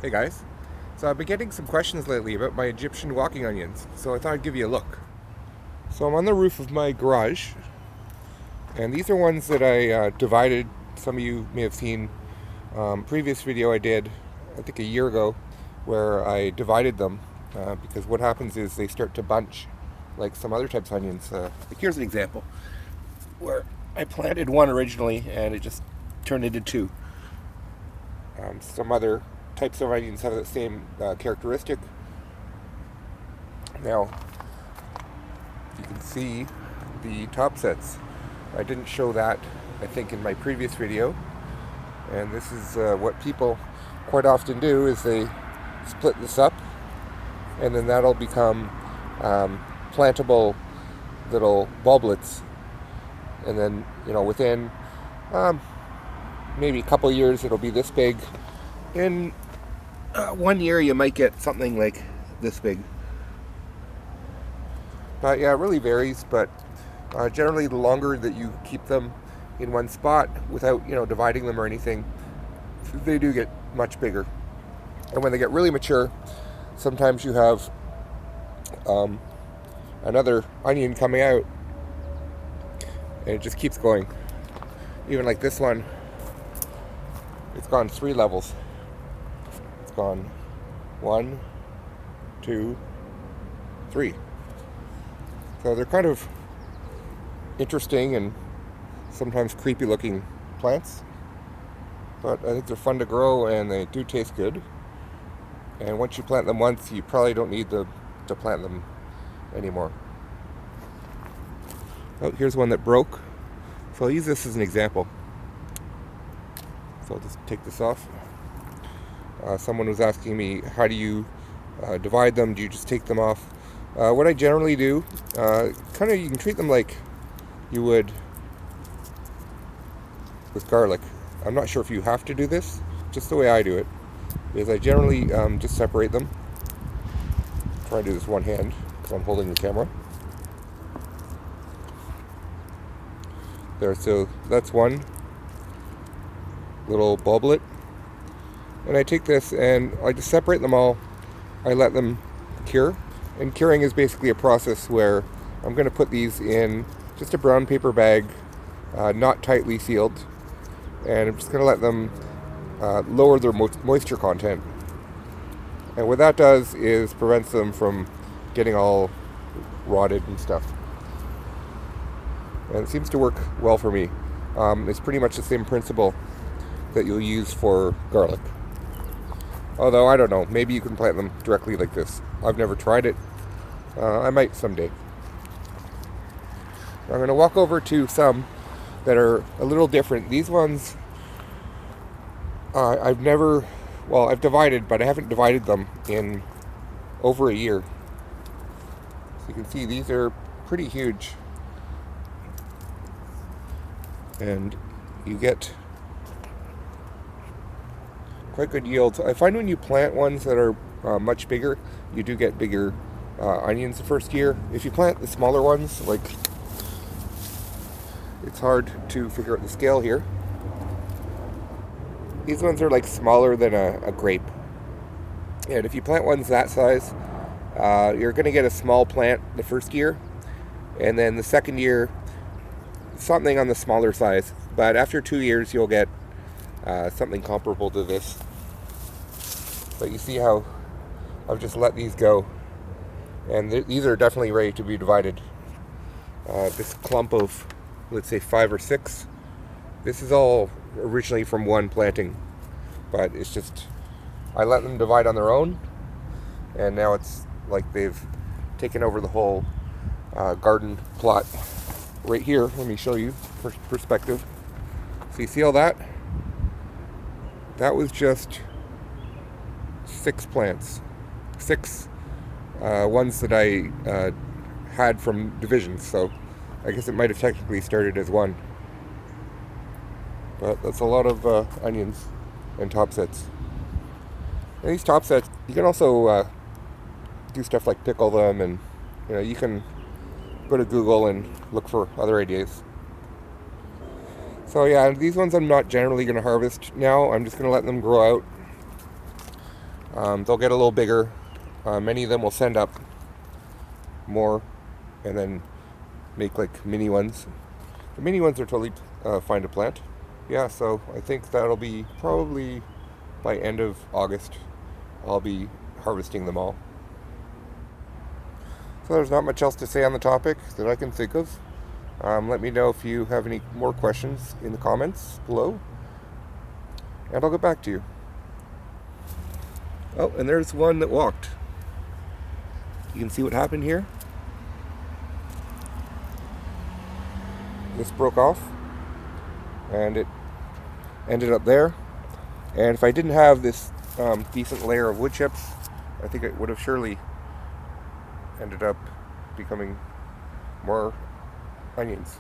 Hey guys. So I've been getting some questions lately about my Egyptian walking onions, so I thought I'd give you a look. So I'm on the roof of my garage, and these are ones that I divided. Some of you may have seen previous video I did, I think a year ago, where I divided them because what happens is they start to bunch like some other types of onions. Like here's an example where I planted one originally and it just turned into two. Some other types of onions have the same characteristic. Now, you can see the top sets. I didn't show that, I think, in my previous video. And this is what people quite often do, is they split this up, and then that'll become plantable little bulblets. And then, within maybe a couple of years, it'll be this big. In 1 year, you might get something like this big. But yeah, it really varies. But generally, the longer that you keep them in one spot without, dividing them or anything, they do get much bigger. And when they get really mature, sometimes you have another onion coming out, and it just keeps going. Even like this one, it's gone 3 levels. It's gone 1, 2, 3. So they're kind of interesting and sometimes creepy looking plants, but I think they're fun to grow and they do taste good. And once you plant them once, you probably don't need to plant them anymore. Oh, here's one that broke, so I'll use this as an example. So I'll just take this off. Someone was asking me, how do you divide them? Do you just take them off? What I generally do, you can treat them like you would with garlic. I'm not sure if you have to do this. Just the way I do it is I generally just separate them. Try to do this one hand because I'm holding the camera. There, so that's one little bulblet. And I take this and I just separate them all. I let them cure. And curing is basically a process where I'm going to put these in just a brown paper bag, not tightly sealed. And I'm just going to let them lower their moisture content. And what that does is prevents them from getting all rotted and stuff. And it seems to work well for me. It's pretty much the same principle that you'll use for garlic. Although, I don't know, maybe you can plant them directly like this. I've never tried it. I might someday. I'm going to walk over to some that are a little different. These ones, I've divided, but I haven't divided them in over a year. So you can see these are pretty huge. And you get quite good yields. I find when you plant ones that are much bigger, you do get bigger onions the first year. If you plant the smaller ones, it's hard to figure out the scale here. These ones are like smaller than a grape. And if you plant ones that size, you're going to get a small plant the first year. And then the second year, something on the smaller size. But after 2 years, you'll get something comparable to this. But you see how I've just let these go. And these are definitely ready to be divided. This clump of, let's say, 5 or 6, this is all originally from one planting. But it's just, I let them divide on their own. And now it's like they've taken over the whole garden plot. Right here, let me show you for perspective. So you see all that? That was just 6 plants. 6 ones that I had from divisions. So I guess it might have technically started as one. But that's a lot of onions and top sets. And these top sets, you can also do stuff like pickle them, and you can go to Google and look for other ideas. So yeah, these ones I'm not generally going to harvest now. I'm just going to let them grow out. They'll get a little bigger. Many of them will send up more and then make like mini ones. The mini ones are totally fine to plant. Yeah, so I think that'll be probably by end of August. I'll be harvesting them all. So there's not much else to say on the topic that I can think of. Let me know if you have any more questions in the comments below, and I'll get back to you. Oh, and there's one that walked. You can see what happened here. This broke off, and it ended up there. And if I didn't have this decent layer of wood chips, I think it would have surely ended up becoming more onions.